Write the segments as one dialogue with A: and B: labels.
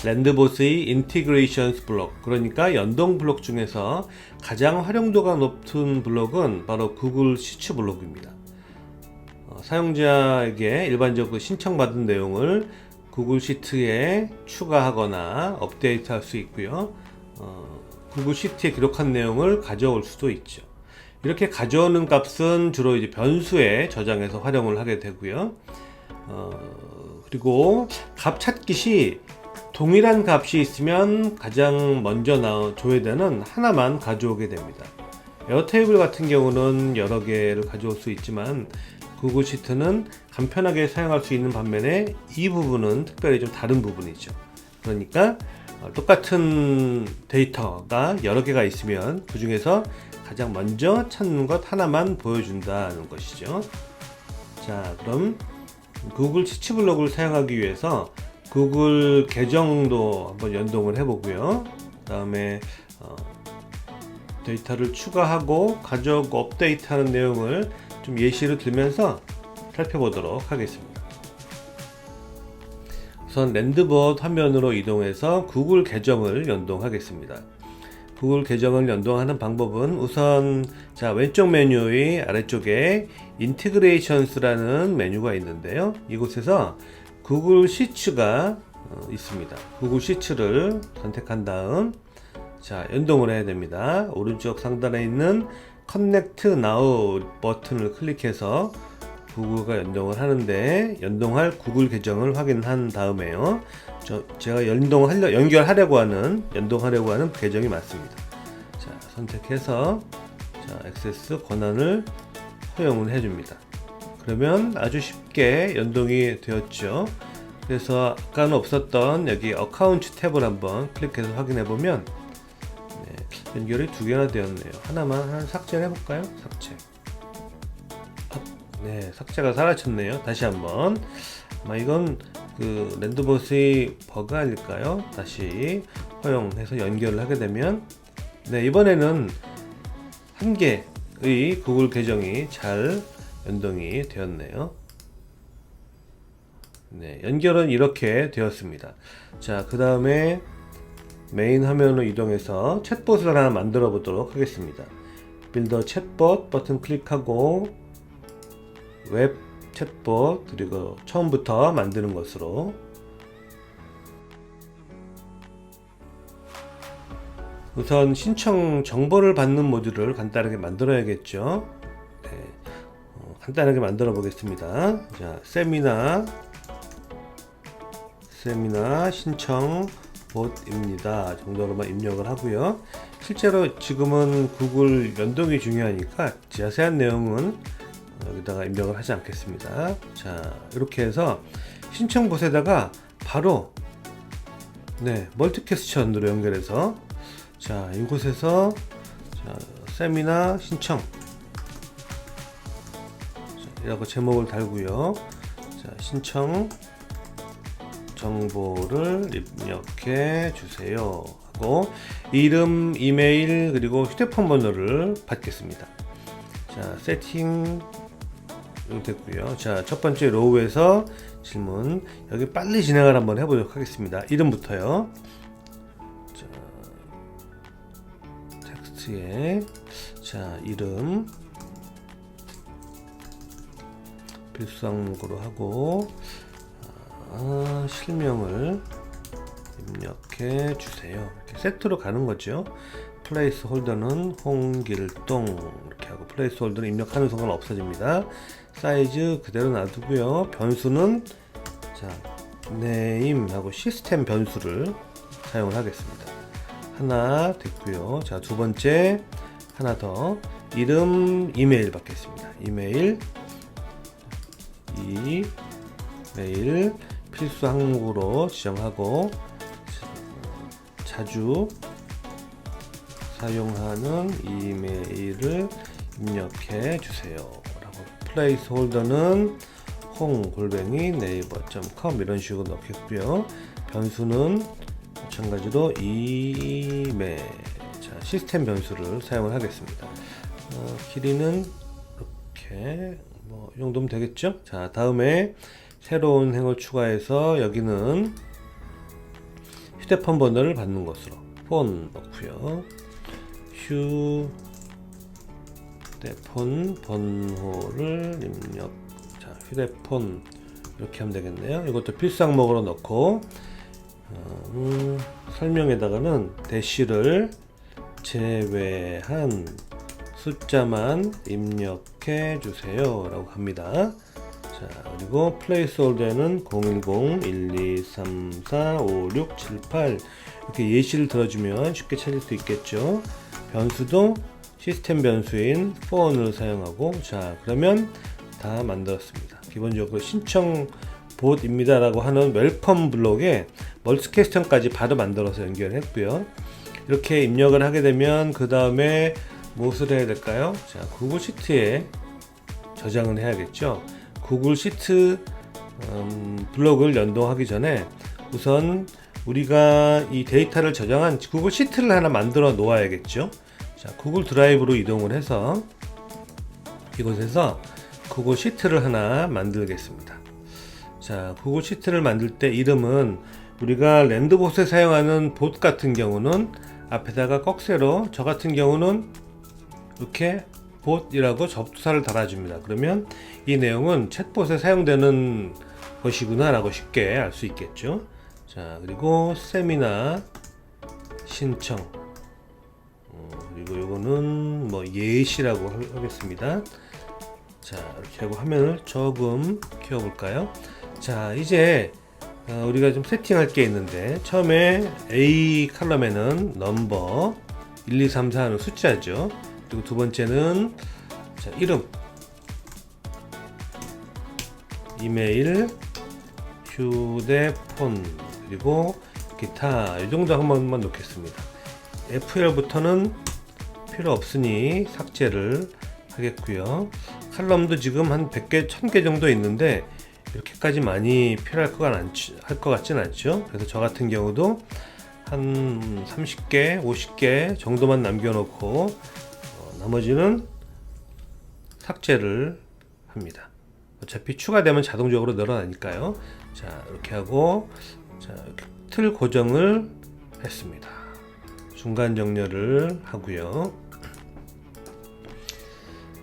A: 랜드봇의 인티그레이션스 블록, 그러니까 연동 블록 중에서 가장 활용도가 높은 블록은 바로 구글 시츠 블록입니다. 사용자에게 일반적으로 신청받은 내용을 구글 시트에 추가하거나 업데이트할 수 있고요. 구글 시트에 기록한 내용을 가져올 수도 있죠. 이렇게 가져오는 값은 주로 이제 변수에 저장해서 활용을 하게 되고요. 그리고 값 찾기 시 동일한 값이 있으면 가장 먼저 줘야 되는 하나만 가져오게 됩니다. 에어테이블 같은 경우는 여러 개를 가져올 수 있지만 구글 시트는 간편하게 사용할 수 있는 반면에 이 부분은 특별히 좀 다른 부분이죠. 그러니까 똑같은 데이터가 여러 개가 있으면 그 중에서 가장 먼저 찾는 것 하나만 보여준다는 것이죠. 자, 그럼 구글 시츠 블록을 사용하기 위해서 구글 계정도 한번 연동을 해보고요. 그 다음에 데이터를 추가하고 가져오고 업데이트하는 내용을 좀 예시를 들면서 살펴보도록 하겠습니다. 우선 랜드봇 화면으로 이동해서 구글 계정을 연동하겠습니다. 구글 계정을 연동하는 방법은 우선 왼쪽 메뉴의 아래쪽에 인티그레이션스라는 메뉴가 있는데요. 이곳에서 구글 시츠가 있습니다. 구글 시츠를 선택한 다음 연동을 해야 됩니다. 오른쪽 상단에 있는 Connect Now 버튼을 클릭해서 구글과 연동을 하는데, 연동할 구글 계정을 확인한 다음에요. 제가 연동하려고 하는 계정이 맞습니다. 선택해서 액세스 권한을 허용을 해줍니다. 그러면 아주 쉽게 연동이 되었죠. 그래서 아까는 없었던 여기 어카운트 탭을 한번 클릭해서 확인해 보면 연결이 두 개나 되었네요. 하나 삭제를 해볼까요? 삭제. 삭제가 사라졌네요. 다시 한번. 이건 그 랜드봇의 버그 아닐까요? 다시 허용해서 연결을 하게 되면 이번에는 한 개의 구글 계정이 잘 연동이 되었네요. 연결은 이렇게 되었습니다. 그 다음에 메인 화면으로 이동해서 챗봇을 하나 만들어 보도록 하겠습니다. 빌더 챗봇 버튼 클릭하고 웹 챗봇, 그리고 처음부터 만드는 것으로 우선 신청 정보를 받는 모듈을 간단하게 만들어야겠죠. 간단하게 만들어 보겠습니다. 세미나 신청 봇입니다 정도로만 입력을 하고요. 실제로 지금은 구글 연동이 중요하니까 자세한 내용은 여기다가 입력을 하지 않겠습니다. 이렇게 해서 신청 봇에다가 바로 멀티캐스천으로 연결해서 이곳에서 세미나 신청 이라고 제목을 달고요. 신청 정보를 입력해 주세요 하고 이름, 이메일, 그리고 휴대폰 번호를 받겠습니다. 세팅 됐고요. 첫 번째 로우에서 질문, 여기 빨리 진행을 한번 해보도록 하겠습니다. 이름부터요. 텍스트에 이름 필수 항목으로 하고 실명을 입력해 주세요. 이렇게 세트로 가는 거죠. 플레이스 홀더는 홍길동 이렇게 하고 플레이스 홀더는 입력하는 순간 없어집니다. 사이즈 그대로 놔두고요. 변수는 name 하고 시스템 변수를 사용을 하겠습니다. 하나 됐고요. 두 번째 하나 더, 이름, 이메일 받겠습니다. 이메일 필수 항목으로 지정하고 자주 사용하는 이메일을 입력해 주세요 라고, 플레이스 홀더는 홍@naver.com 이런 식으로 넣겠고요. 변수는 마찬가지로 이메일, 시스템 변수를 사용을 하겠습니다. 길이는 이렇게 이 정도면 되겠죠. 다음에 새로운 행을 추가해서 여기는 휴대폰 번호를 받는 것으로 폰 넣고요. 휴대폰 번호를 입력. 자, 휴대폰 이렇게 하면 되겠네요. 이것도 필수 항목으로 넣고 설명에다가는 대시를 제외한 숫자만 입력해 주세요 라고 합니다. 자, 그리고 플레이스홀더에는 010-1234-5678 이렇게 예시를 들어주면 쉽게 찾을 수 있겠죠. 변수도 시스템 변수인 폰을 사용하고, 자, 그러면 다 만들었습니다. 기본적으로 신청 봇입니다 라고 하는 웰컴 블록에 멀티캐스팅까지 바로 만들어서 연결했고요. 이렇게 입력을 하게 되면 그 다음에 무엇을 해야 될까요? 자, 구글 시트에 저장을 해야겠죠. 구글 시트 블록을 연동하기 전에 우선 우리가 이 데이터를 저장한 구글 시트를 하나 만들어 놓아야겠죠. 자, 구글 드라이브로 이동을 해서 이곳에서 구글 시트를 하나 만들겠습니다. 자, 구글 시트를 만들 때 이름은 우리가 랜드봇에 사용하는 봇 같은 경우는 앞에다가 꺽쇠로, 저 같은 경우는 이렇게 봇이라고 접두사를 달아줍니다. 그러면 이 내용은 챗봇에 사용되는 것이구나 라고 쉽게 알 수 있겠죠. 자, 그리고 세미나 신청, 그리고 요거는 뭐 예시라고 하겠습니다. 자, 이렇게 하고 화면을 조금 키워볼까요? 자, 이제 우리가 좀 세팅할 게 있는데, 처음에 A 칼럼에는 넘버 1, 2, 3, 4 하는 숫자죠. 그리고 두 번째는 자, 이름, 이메일, 휴대폰, 그리고 기타, 이 정도 한 번만 놓겠습니다. FL부터는 필요 없으니 삭제를 하겠고요. 칼럼도 지금 한 100개, 1000개 정도 있는데 이렇게까지 많이 필요할 것 같진 않죠. 그래서 저 같은 경우도 한 30개, 50개 정도만 남겨놓고 나머지는 삭제를 합니다. 어차피 추가되면 자동적으로 늘어나니까요. 자, 이렇게 하고, 자, 틀 고정을 했습니다. 중간 정렬을 하고요.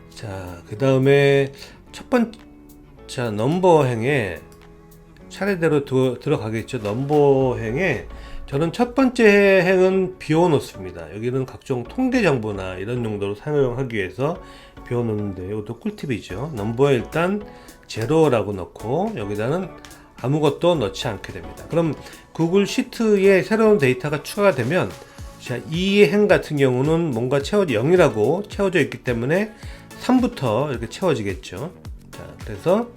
A: 자, 그 다음에 첫 번째 넘버행에 차례대로 들어가겠죠. 넘버행에 저는 첫 번째 행은 비워놓습니다. 여기는 각종 통계 정보나 이런 용도로 사용하기 위해서 비워놓는데, 이것도 꿀팁이죠. 넘버에 일단 제로라고 넣고 여기다는 아무것도 넣지 않게 됩니다. 그럼 구글 시트에 새로운 데이터가 추가가 되면, 자, 이 행 같은 경우는 뭔가 0이라고 채워져 있기 때문에 3부터 이렇게 채워지겠죠. 자, 그래서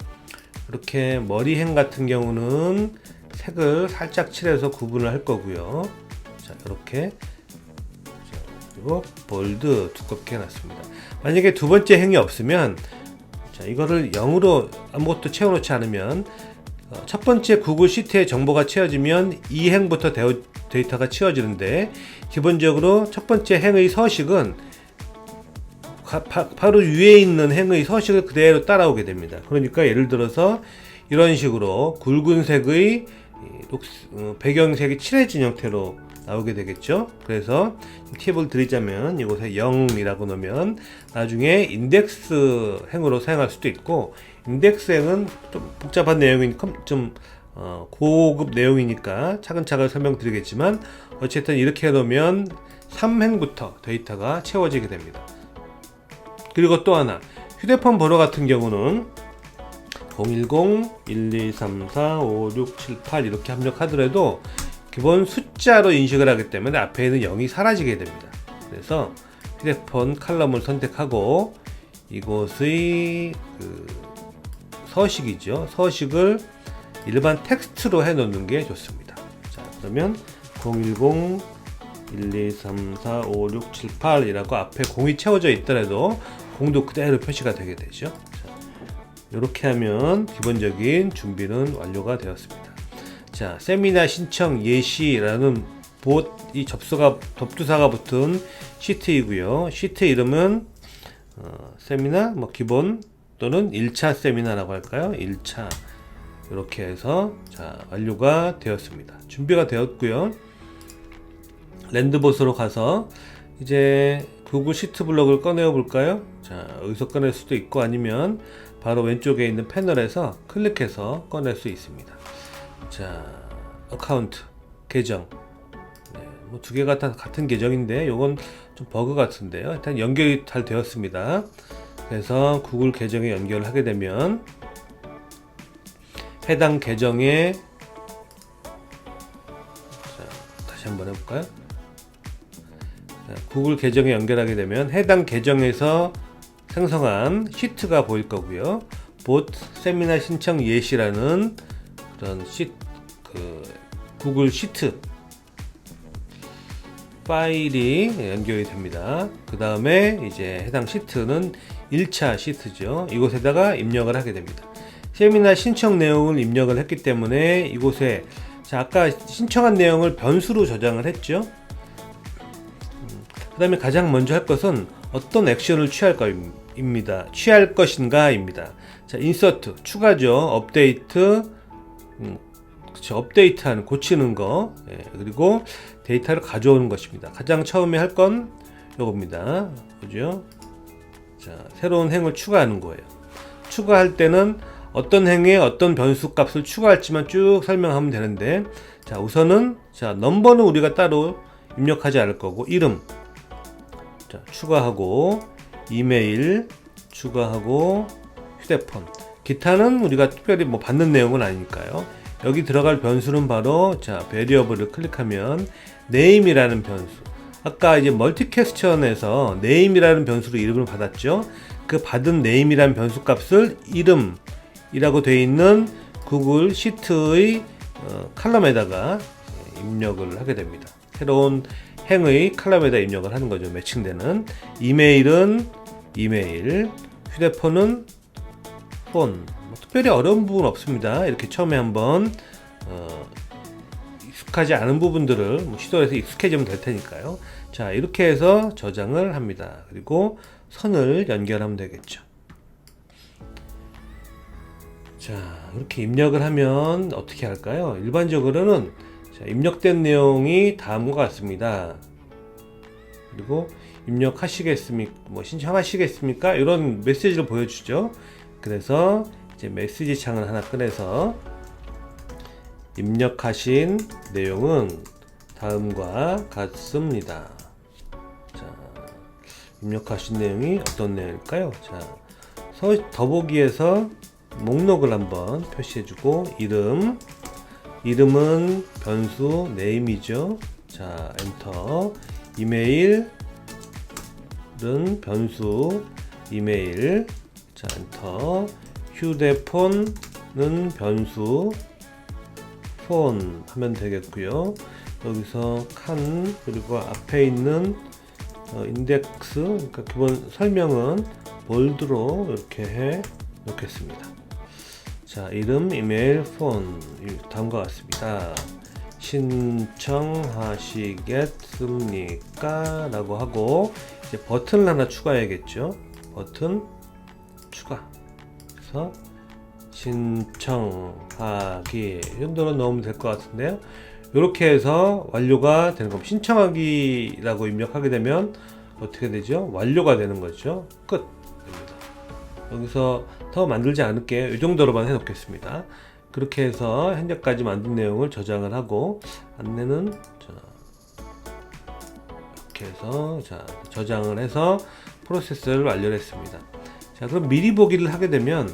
A: 이렇게 머리행 같은 경우는 색을 살짝 칠해서 구분을 할 거고요. 자, 이렇게, 그리고 볼드 두껍게 해놨습니다. 만약에 두 번째 행이 없으면, 자, 이거를 0으로 아무것도 채워놓지 않으면 첫 번째 구글 시트의 정보가 채워지면 이 행부터 데이터가 채워지는데, 기본적으로 첫 번째 행의 서식은 바로 위에 있는 행의 서식을 그대로 따라오게 됩니다. 그러니까 예를 들어서 이런 식으로 굵은색의 배경색이 칠해진 형태로 나오게 되겠죠. 그래서 팁을 드리자면 이곳에 0이라고 넣으면 나중에 인덱스 행으로 사용할 수도 있고, 인덱스 행은 좀 복잡한 내용이니까 좀 고급 내용이니까 차근차근 설명드리겠지만, 어쨌든 이렇게 해놓으면 3행부터 데이터가 채워지게 됩니다. 그리고 또 하나, 휴대폰 번호 같은 경우는 010-1234-5678 이렇게 합력하더라도 기본 숫자로 인식을 하기 때문에 앞에 있는 0이 사라지게 됩니다. 그래서 휴대폰 칼럼을 선택하고 이곳의 서식이죠. 서식을 일반 텍스트로 해 놓는 게 좋습니다. 자, 그러면 010-1234-5678 이라고 앞에 0이 채워져 있더라도 0도 그대로 표시가 되게 되죠. 이렇게 하면 기본적인 준비는 완료가 되었습니다. 자, 세미나 신청 예시라는 봇이 접두사가 붙은 시트이고요. 시트 이름은 세미나 기본 또는 1차 세미나라고 할까요? 1차 이렇게 해서 자, 완료가 되었습니다. 준비가 되었고요. 랜드봇으로 가서 이제 구글 시트 블록을 꺼내어 볼까요? 자, 여기서 꺼낼 수도 있고 아니면 바로 왼쪽에 있는 패널에서 클릭해서 꺼낼 수 있습니다. 자, 어카운트, 계정. 네, 뭐 두 개가 다 같은 계정인데 요건 좀 버그 같은데요. 일단 연결이 잘 되었습니다. 그래서 구글 계정에 연결을 하게 되면 해당 계정에, 자, 다시 한번 해볼까요? 자, 구글 계정에 연결하게 되면 해당 계정에서 생성한 시트가 보일 거고요. 봇 세미나 신청 예시라는 그런 구글 시트 파일이 연결이 됩니다. 그 다음에 이제 해당 시트는 1차 시트죠. 이곳에다가 입력을 하게 됩니다. 세미나 신청 내용을 입력을 했기 때문에 이곳에, 자, 아까 신청한 내용을 변수로 저장을 했죠. 그 다음에 가장 먼저 할 것은 어떤 액션을 취할 것인가입니다. 자, 인서트 추가죠. 업데이트, 그쵸, 업데이트하는, 고치는 거, 예, 그리고 데이터를 가져오는 것입니다. 가장 처음에 할 건 요겁니다. 그죠? 자, 새로운 행을 추가하는 거예요. 추가할 때는 어떤 행에 어떤 변수 값을 추가할지만 쭉 설명하면 되는데, 자, 우선은, 자, 넘버는 우리가 따로 입력하지 않을 거고, 이름, 자, 추가하고, 이메일 추가하고, 휴대폰, 기타는 우리가 특별히 뭐 받는 내용은 아니니까요. 여기 들어갈 변수는 바로, 자, 베리어블을 클릭하면 name이라는 변수, 아까 이제 멀티퀘스천에서 name이라는 변수로 이름을 받았죠. 그 받은 name이라는 변수 값을 이름이라고 되어 있는 구글 시트의 칼럼에다가 입력을 하게 됩니다. 새로운 행의 칼럼에다 입력을 하는 거죠. 매칭되는. 이메일은 이메일, 휴대폰은 폰. 특별히 어려운 부분 없습니다. 이렇게 처음에 한번 익숙하지 않은 부분들을 시도해서 익숙해지면 될 테니까요. 자, 이렇게 해서 저장을 합니다. 그리고 선을 연결하면 되겠죠. 자, 이렇게 입력을 하면 어떻게 할까요? 일반적으로는, 자, 입력된 내용이 다음과 같습니다. 그리고 입력하시겠습니까? 뭐 신청하시겠습니까? 이런 메시지를 보여주죠. 그래서 이제 메시지 창을 하나 꺼내서 입력하신 내용은 다음과 같습니다. 자, 입력하신 내용이 어떤 내용일까요? 자, 더보기에서 목록을 한번 표시해주고, 이름은 변수 name이죠. 자, 엔터. 이메일은 변수 이메일. 자, 엔터. 휴대폰은 변수 폰 하면 되겠고요. 여기서 칸, 그리고 앞에 있는 인덱스, 그러니까 기본 설명은 볼드로 이렇게 해 놓겠습니다. 자, 이름, 이메일, 폰, 다음과 같습니다. 신청하시겠습니까? 라고 하고, 이제 버튼을 하나 추가해야겠죠. 버튼 추가. 그래서 신청하기 이 정도로 넣으면 될 것 같은데요. 이렇게 해서 완료가 되는 겁니다. 신청하기라고 입력하게 되면 어떻게 되죠? 완료가 되는 거죠. 끝 됩니다. 여기서 더 만들지 않을게요. 이 정도로만 해 놓겠습니다. 그렇게 해서 현재까지 만든 내용을 저장을 하고, 안내는 이렇게 해서, 자, 저장을 해서 프로세스를 완료했습니다. 자, 그럼 미리 보기를 하게 되면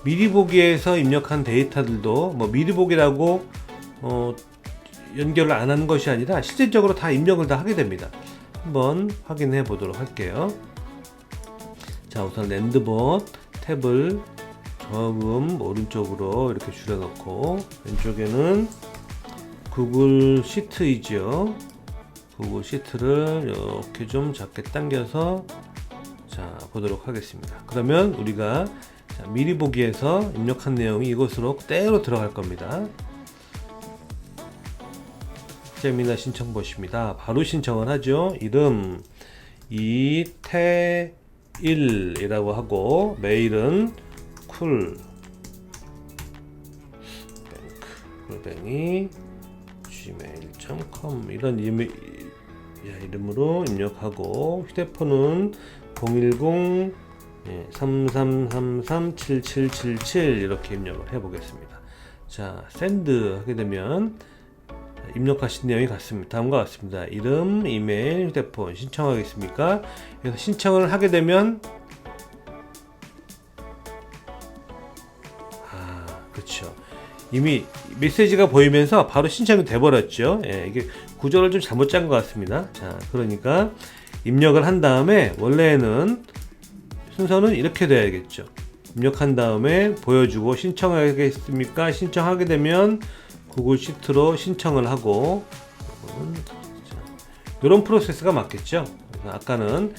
A: 미리 보기에서 입력한 데이터들도 뭐 미리 보기라고 연결을 안 하는 것이 아니라 실질적으로 다 입력을 다 하게 됩니다. 한번 확인해 보도록 할게요. 자, 우선 랜드봇 탭을 조금 오른쪽으로 이렇게 줄여놓고, 왼쪽에는 구글 시트이죠. 구글 시트를 이렇게 좀 작게 당겨서, 자, 보도록 하겠습니다. 그러면 우리가, 자, 미리 보기에서 입력한 내용이 이곳으로 그대로 들어갈 겁니다. 세미나 신청봇입니다. 바로 신청을 하죠. 이름 이태일이라고 하고, 메일은 쿨뱅이 gmail.com 이런 이름으로 입력하고 휴대폰은 010 33337777 이렇게 입력을 해 보겠습니다. 자, 샌드 하게 되면 입력하신 내용이 같습니다. 다음과 같습니다. 이름, 이메일, 휴대폰 신청하겠습니까? 그래서 신청을 하게 되면 그렇죠. 이미 메시지가 보이면서 바로 신청이 돼버렸죠. 이게 구조를 좀 잘못 짠 것 같습니다. 자, 그러니까 입력을 한 다음에 원래는 순서는 이렇게 돼야겠죠. 입력한 다음에 보여주고 신청하겠습니까? 신청하게 되면 구글 시트로 신청을 하고 이런 프로세스가 맞겠죠. 아까는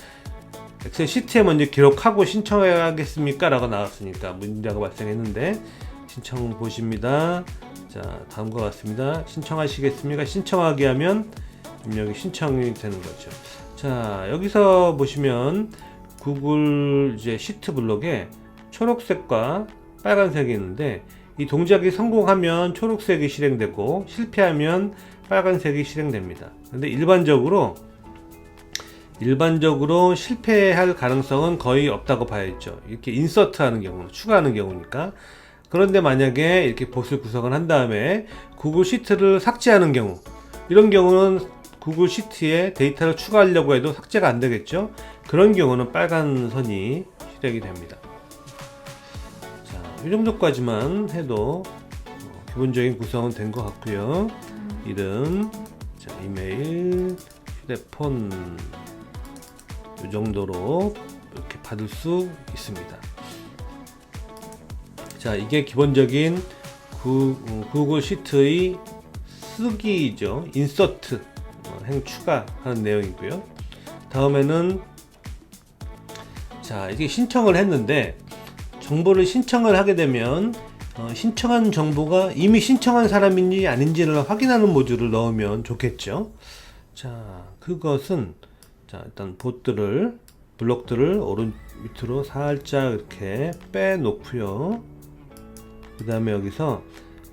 A: 엑셀 시트에 먼저 기록하고 신청하겠습니까? 라고 나왔으니까 문제가 발생했는데 신청 보십니다. 자, 다음과 같습니다. 신청하시겠습니까? 신청하기 하면 입력이 신청이 되는 거죠. 자, 여기서 보시면 구글 이제 시트 블록에 초록색과 빨간색이 있는데 이 동작이 성공하면 초록색이 실행되고 실패하면 빨간색이 실행됩니다. 근데 일반적으로 실패할 가능성은 거의 없다고 봐야죠. 이렇게 인서트 하는 경우, 추가하는 경우니까. 그런데 만약에 이렇게 봇을 구성을 한 다음에 구글 시트를 삭제하는 경우, 이런 경우는 구글 시트에 데이터를 추가하려고 해도 삭제가 안 되겠죠. 그런 경우는 빨간 선이 실행이 됩니다. 자, 이 정도까지만 해도 기본적인 구성은 된 것 같고요. 이름, 자, 이메일, 휴대폰 이 정도로 이렇게 받을 수 있습니다. 자, 이게 기본적인 구글 시트의 쓰기죠. 인서트, 행 추가하는 내용이고요. 다음에는 자, 이게 신청을 했는데 정보를 신청을 하게 되면 신청한 정보가 이미 신청한 사람인지 아닌지를 확인하는 모듈을 넣으면 좋겠죠. 자, 그것은 자, 일단 블록들을 오른 밑으로 살짝 이렇게 빼놓고요. 그 다음에 여기서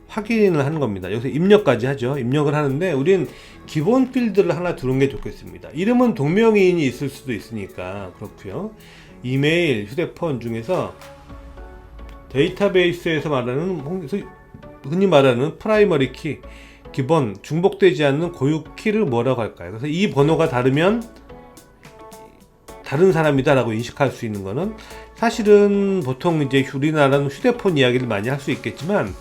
A: 확인을 하는 겁니다. 여기서 입력까지 하죠. 입력을 하는데 우린 기본 필드를 하나 두는 게 좋겠습니다. 이름은 동명이인이 있을 수도 있으니까 그렇고요. 이메일, 휴대폰 중에서 데이터베이스에서 말하는 흔히 말하는 프라이머리 키, 기본 중복되지 않는 고유 키를 뭐라고 할까요? 그래서 이 번호가 다르면 다른 사람이다 라고 인식할 수 있는 거는 사실은 보통 이제 우리나라는 휴대폰 이야기를 많이 할 수 있겠지만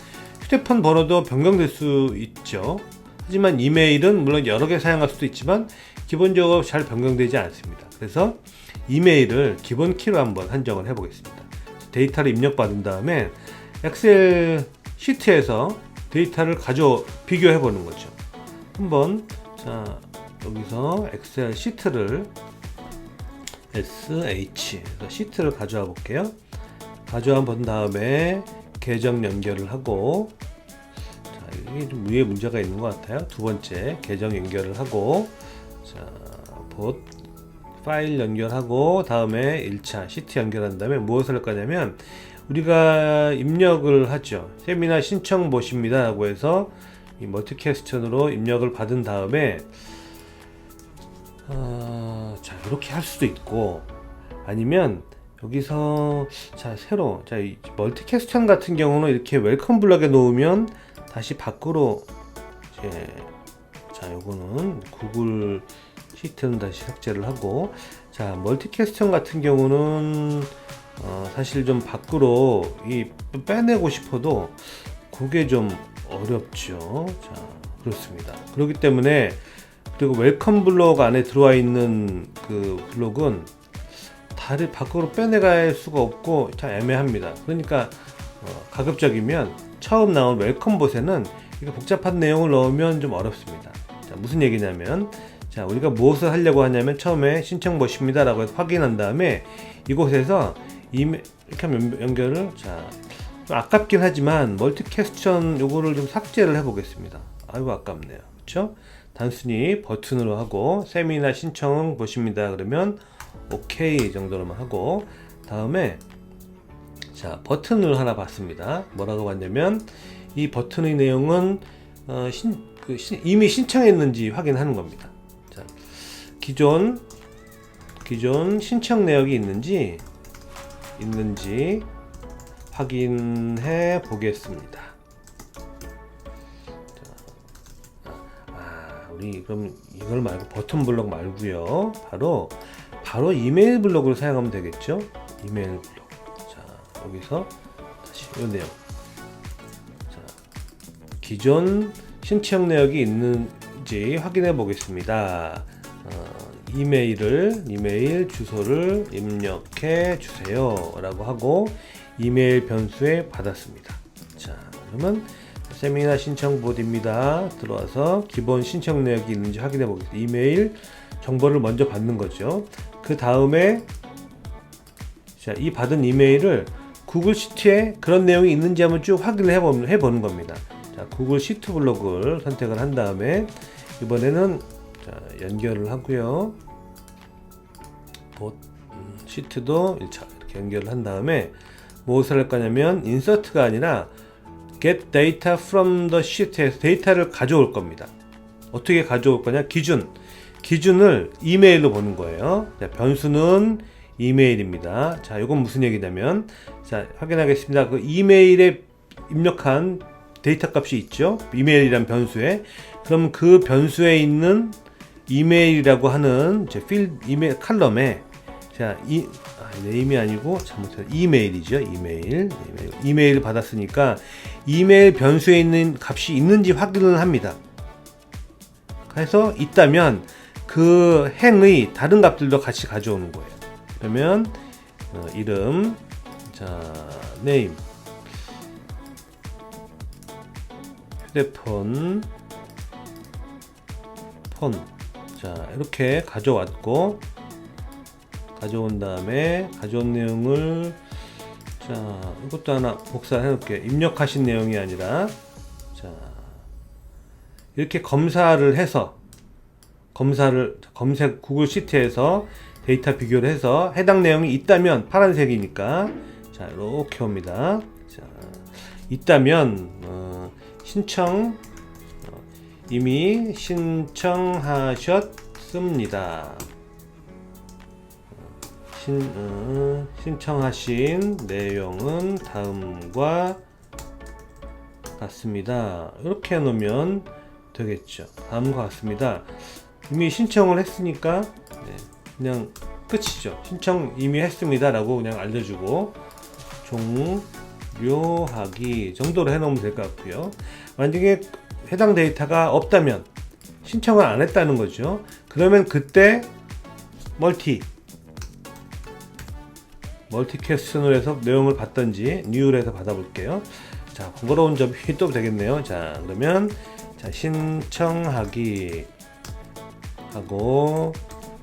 A: 휴대폰 번호도 변경될 수 있죠. 하지만 이메일은 물론 여러 개 사용할 수도 있지만 기본적으로 잘 변경되지 않습니다. 그래서 이메일을 기본 키로 한번 한정을 해 보겠습니다. 데이터를 입력받은 다음에 엑셀 시트에서 데이터를 비교해 보는 거죠. 한번 자, 여기서 엑셀 시트를 시트를 가져와 볼게요. 가져와 본 다음에 계정 연결을 하고, 자, 이게 좀 위에 문제가 있는 것 같아요. 두 번째 계정 연결을 하고, 자, 파일 연결하고, 다음에 1차 시트 연결한 다음에 무엇을 할 거냐면 우리가 입력을 하죠. 세미나 신청 봇입니다 라고 해서 이 멀티캐스천으로 입력을 받은 다음에 자, 이렇게 할 수도 있고 아니면 여기서 자, 이 멀티캐스천 같은 경우는 이렇게 웰컴 블럭에 놓으면 다시 밖으로 자, 요거는 구글 시트는 다시 삭제를 하고, 자, 멀티캐스천 같은 경우는 사실 좀 밖으로 빼내고 싶어도 그게 좀 어렵죠. 자, 그렇습니다. 그렇기 때문에 그리고 웰컴 블록 안에 들어와 있는 그 블록은 다리 밖으로 빼내갈 수가 없고 참 애매합니다. 그러니까 가급적이면 처음 나온 웰컴 봇에는 이렇게 복잡한 내용을 넣으면 좀 어렵습니다. 자, 무슨 얘기냐면 자, 우리가 무엇을 하려고 하냐면 처음에 신청 봇입니다 라고 해서 확인한 다음에 이곳에서 이렇게 하면 연결을 자, 좀 아깝긴 하지만 멀티캐스천 요거를 좀 삭제를 해 보겠습니다. 아이고 아깝네요. 그렇죠? 단순히 버튼으로 하고 세미나 신청 봇입니다 그러면 오케이 정도로만 하고, 다음에 자, 버튼을 하나 봤습니다. 뭐라고 봤냐면 이 버튼의 내용은 이미 신청했는지 확인하는 겁니다. 자, 기존 신청 내역이 있는지 확인해 보겠습니다. 우리 그럼 이걸 말고 버튼 블록 말고요. 바로 이메일 블록을 사용하면 되겠죠. 이메일 블록. 자, 여기서 다시 이 내용. 자, 기존 신청 내역이 있는지 확인해 보겠습니다. 이메일 주소를 입력해 주세요 라고 하고 이메일 변수에 받았습니다. 자, 그러면 세미나 신청 보드입니다. 들어와서 기본 신청 내역이 있는지 확인해 보겠습니다. 이메일 정보를 먼저 받는 거죠. 그 다음에 이 받은 이메일을 구글 시트에 그런 내용이 있는지 한번 쭉 확인을 해보는 겁니다. 자, 구글 시트 블록을 선택을 한 다음에 이번에는 연결을 하고요. 시트도 1차 이렇게 연결을 한 다음에 무엇을 할 거냐면 인서트가 아니라 get data from the sheet에서 데이터를 가져올 겁니다. 어떻게 가져올 거냐? 기준을 이메일로 보는 거예요. 자, 변수는 이메일입니다. 자, 이건 무슨 얘기냐면, 자, 확인하겠습니다. 그 이메일에 입력한 데이터 값이 있죠. 이메일이란 변수에. 그럼 그 변수에 있는 이메일이라고 하는 이메일 칼럼에, 자, 네임이 아니고 잘못해서 이메일이죠. 이메일을 받았으니까 이메일 변수에 있는 값이 있는지 확인을 합니다. 그래서 있다면 그 행의 다른 값들도 같이 가져오는 거예요. 그러면 이름, 자, 네임, 휴대폰, 폰, 자, 이렇게 가져온 다음에 가져온 내용을, 자, 이것도 하나 복사해 놓을게요. 입력하신 내용이 아니라, 자, 이렇게 검색을 구글 시트에서 데이터 비교를 해서 해당 내용이 있다면 파란색이니까, 자, 이렇게 옵니다. 자, 있다면 이미 신청하셨습니다. 신청하신 내용은 다음과 같습니다. 이렇게 해놓으면 되겠죠. 다음과 같습니다. 이미 신청을 했으니까 그냥 끝이죠. 신청 이미 했습니다 라고 그냥 알려주고 종료하기 정도로 해놓으면 될 것 같고요. 만약에 해당 데이터가 없다면 신청을 안 했다는 거죠. 그러면 그때 멀티 퀘스천을 해서 내용을 받던지 뉴를 해서 받아볼게요. 자, 번거로운 점이 또 되겠네요. 자, 그러면 신청하기 하고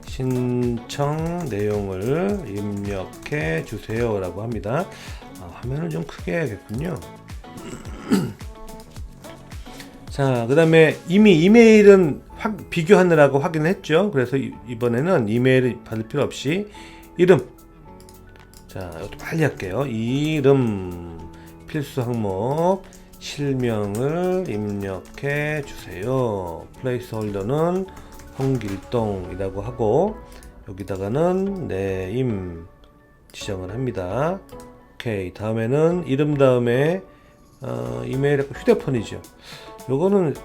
A: 신청 내용을 입력해 주세요 라고 합니다. 화면을 좀 크게 해야겠군요. 자, 그 다음에 이미 이메일은 비교하느라고 확인했죠. 그래서 이번에는 이메일을 받을 필요 없이 이름, 자, 이것도 빨리 할게요. 이름 필수 항목 실명을 입력해 주세요. 플레이스홀더는 홍길동이라고 하고 여기다가는 네임 지정을 합니다. 오케이. 다음에는 이름 다음에 이메일, 휴대폰이죠. 요거는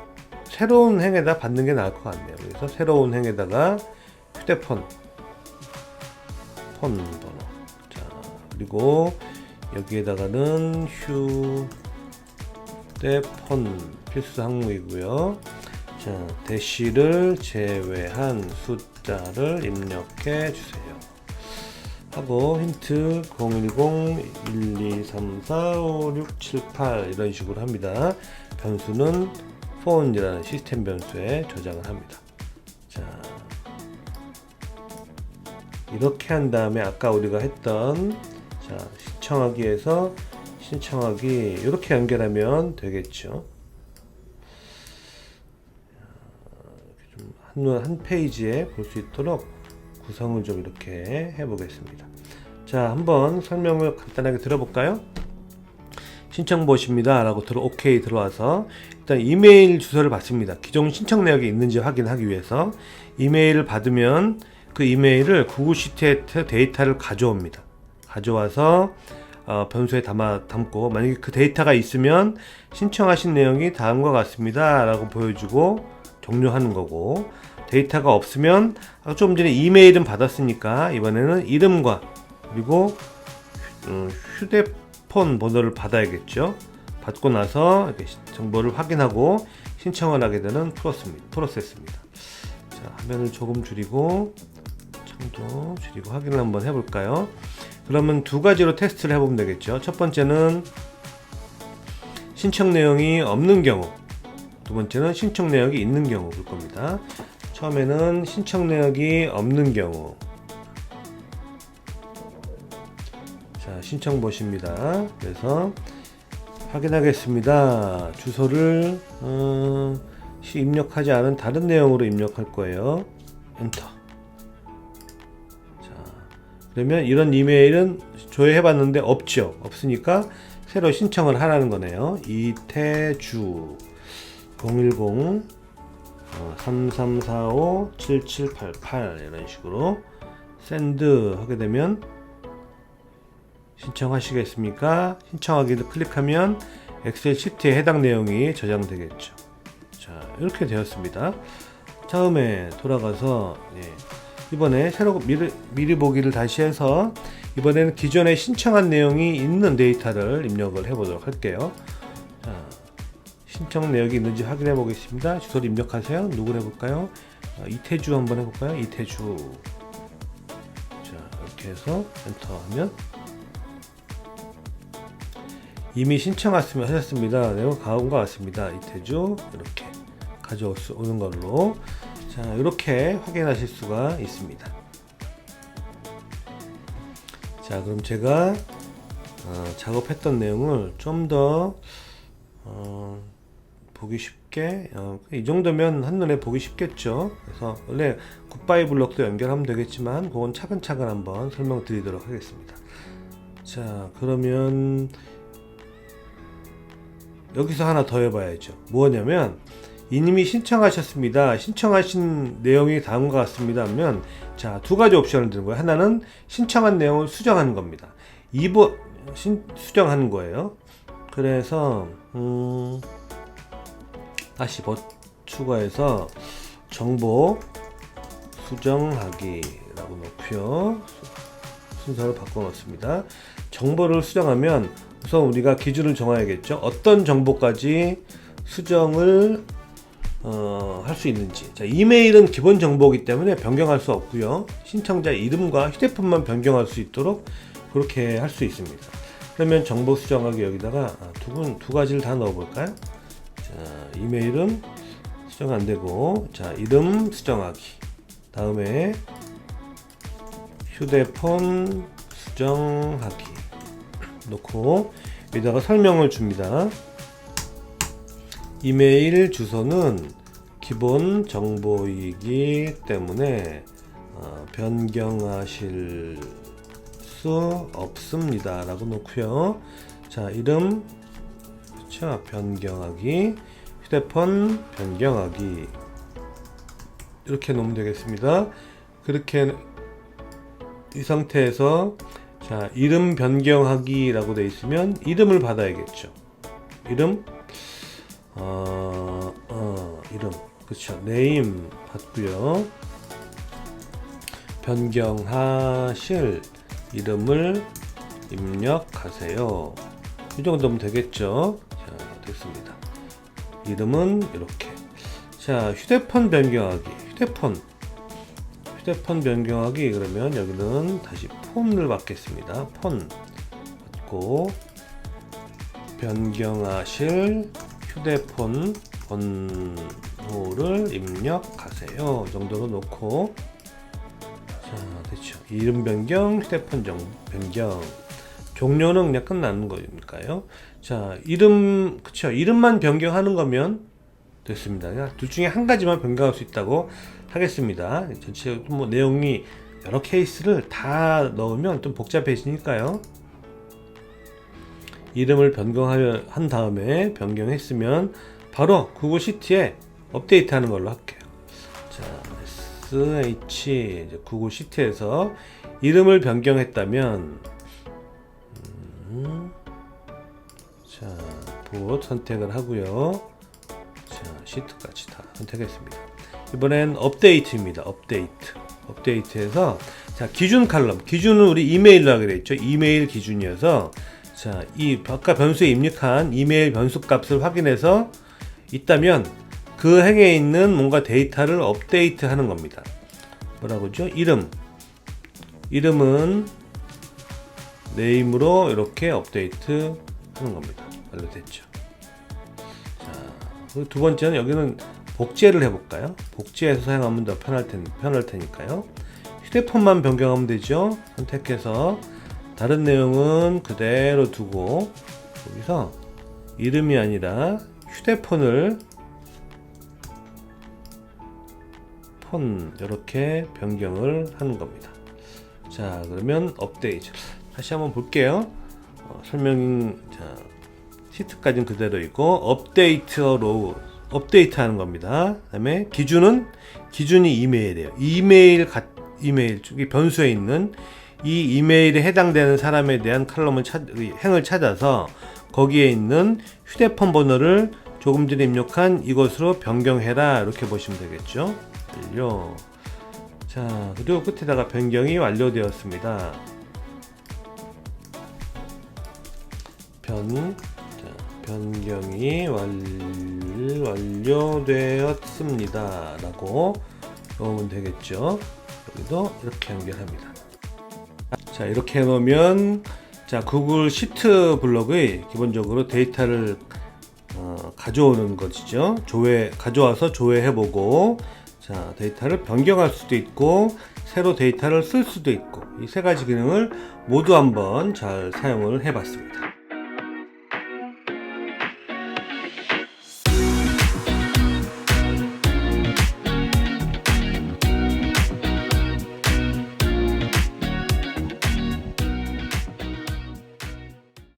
A: 새로운 행에다 받는 게 나을 것 같네요. 그래서 새로운 행에다가 휴대폰 폰 번호, 자, 그리고 여기에다가는 휴대폰 필수 항목이고요. 자, 대시를 제외한 숫자를 입력해 주세요 하고 힌트 010-1234-5678 이런 식으로 합니다. 변수는 폰이라는 시스템 변수에 저장을 합니다. 자, 이렇게 한 다음에 아까 우리가 했던, 자, 신청하기에서 신청하기 이렇게 연결하면 되겠죠. 한 페이지에 볼 수 있도록 구성을 좀 이렇게 해보겠습니다. 자, 한번 설명을 간단하게 들어볼까요? 신청봇입니다 라고 오케이 들어와서 일단 이메일 주소를 받습니다. 기존 신청 내역이 있는지 확인하기 위해서 이메일을 받으면 그 이메일을 구글 시트에 데이터를 가져옵니다. 가져와서 변수에 담고 만약에 그 데이터가 있으면 신청하신 내용이 다음과 같습니다 라고 보여주고 종료하는 거고, 데이터가 없으면 좀 전에 이메일은 받았으니까 이번에는 이름과 그리고 휴대폰 번호를 받아야겠죠. 받고 나서 이렇게 정보를 확인하고 신청을 하게 되는 프로세스입니다. 자, 화면을 조금 줄이고 창도 줄이고 확인을 한번 해볼까요? 그러면 두 가지로 테스트를 해보면 되겠죠. 첫 번째는 신청 내용이 없는 경우, 두 번째는 신청 내역이 있는 경우 볼 겁니다. 처음에는 신청 내역이 없는 경우, 자, 신청봇입니다. 그래서 확인하겠습니다. 주소를 입력하지 않은 다른 내용으로 입력할 거예요. 엔터. 자, 그러면 이런 이메일은 조회해봤는데 없죠. 없으니까 새로 신청을 하라는 거네요. 이태주 010 3345 7788 이런 식으로 샌드 하게 되면 신청하시겠습니까? 신청하기를 클릭하면 엑셀 시트에 해당 내용이 저장되겠죠. 자, 이렇게 되었습니다. 처음에 돌아가서 이번에 새로 미리 보기를 다시 해서 이번에는 기존에 신청한 내용이 있는 데이터를 입력을 해보도록 할게요. 자, 신청 내역이 있는지 확인해 보겠습니다. 주소를 입력하세요. 누구를 해볼까요? 이태주 한번 해볼까요? 이태주. 자, 이렇게 해서 엔터 하면 이미 신청하셨습니다. 내용 가온 것 같습니다. 이태주 이렇게 가져오는 걸로, 자, 이렇게 확인하실 수가 있습니다. 자, 그럼 제가 작업했던 내용을 좀 더 보기 쉽게, 이 정도면 한눈에 보기 쉽겠죠. 그래서 원래 굿바이 블록도 연결하면 되겠지만 그건 차근차근 한번 설명드리도록 하겠습니다. 자, 그러면 여기서 하나 더 해봐야죠. 뭐냐면 이님이 신청하셨습니다. 신청하신 내용이 다음과 같습니다 하면, 자, 두 가지 옵션을 드는 거예요. 하나는 신청한 내용을 수정하는 겁니다. 2번 수정하는 거예요. 그래서 다시 추가해서 정보 수정하기라고 놓고요. 순서를 바꿔 놓습니다. 정보를 수정하면 우선 우리가 기준을 정해야겠죠. 어떤 정보까지 수정을 할 수 있는지. 자, 이메일은 기본 정보이기 때문에 변경할 수 없고요. 신청자 이름과 휴대폰만 변경할 수 있도록 그렇게 할 수 있습니다. 그러면 정보 수정하기 여기다가 두 가지를 다 넣어 볼까요? 자, 이메일은 수정 안 되고, 자, 이름 수정하기. 다음에 휴대폰 수정하기 놓고 여기다가 설명을 줍니다. 이메일 주소는 기본 정보이기 때문에 변경하실 수 없습니다 라고 놓고요. 자, 이름, 그렇죠? 변경하기, 휴대폰 변경하기 이렇게 놓으면 되겠습니다. 그렇게 이 상태에서, 자, 이름 변경하기 라고 되어 있으면 이름을 받아야겠죠. 이름, 이름, 그쵸, 네임 받고요. 변경하실 이름을 입력하세요. 이 정도면 되겠죠. 자, 됐습니다. 이름은 이렇게. 자, 휴대폰 변경하기. 휴대폰 변경하기. 그러면 여기는 다시 폰을 받겠습니다. 폰 받고 변경하실 휴대폰 번호를 입력하세요. 이 정도로 놓고, 자, 됐죠. 이름 변경, 휴대폰 변경. 종료는 그냥 끝나는 거니까요. 자, 이름, 그쵸. 이름만 변경하는 거면 됐습니다. 둘 중에 한 가지만 변경할 수 있다고 하겠습니다. 전체 뭐 내용이 여러 케이스를 다 넣으면 좀 복잡해지니까요. 이름을 변경한 다음에 변경했으면 바로 구글 시트에 업데이트하는 걸로 할게요. 자, SH 구글 시트에서 이름을 변경했다면 자, 봇 선택을 하고요. 자, 시트까지 다 선택했습니다. 이번엔 업데이트입니다. 업데이트에서 자, 기준 칼럼, 기준은 우리 이메일로 하게 되어 있죠. 이메일 기준이어서 자, 이 아까 변수에 입력한 이메일 변수 값을 확인해서 있다면 그 행에 있는 뭔가 데이터를 업데이트 하는 겁니다. 뭐라고죠? 이름은 네임으로 이렇게 업데이트 하는 겁니다. 완료됐죠. 자, 그리고 두 번째는 여기는 복제를 해볼까요? 복제해서 사용하면 더 편할 테니까요. 휴대폰만 변경하면 되죠. 선택해서 다른 내용은 그대로 두고 여기서 이름이 아니라 휴대폰을 이렇게 변경을 하는 겁니다. 자, 그러면 업데이트 다시 한번 볼게요. 자, 시트까지는 그대로 있고 업데이트로 업데이트 하는 겁니다. 그 다음에 기준이 이메일이에요. 이메일 쪽이 변수에 있는 이 이메일에 해당되는 사람에 대한 행을 찾아서 거기에 있는 휴대폰 번호를 조금 전에 입력한 이것으로 변경해라, 이렇게 보시면 되겠죠. 완료. 자, 그리고 끝에다가 변경이 완료되었습니다. 변경이 완료되었습니다 라고 넣으면 되겠죠. 여기도 이렇게 연결합니다. 자, 이렇게 해놓으면 자, 구글 시트 블럭의 기본적으로 데이터를 가져오는 것이죠. 가져와서 조회해보고, 자, 데이터를 변경할 수도 있고 새로 데이터를 쓸 수도 있고, 이 세 가지 기능을 모두 한번 잘 사용을 해봤습니다.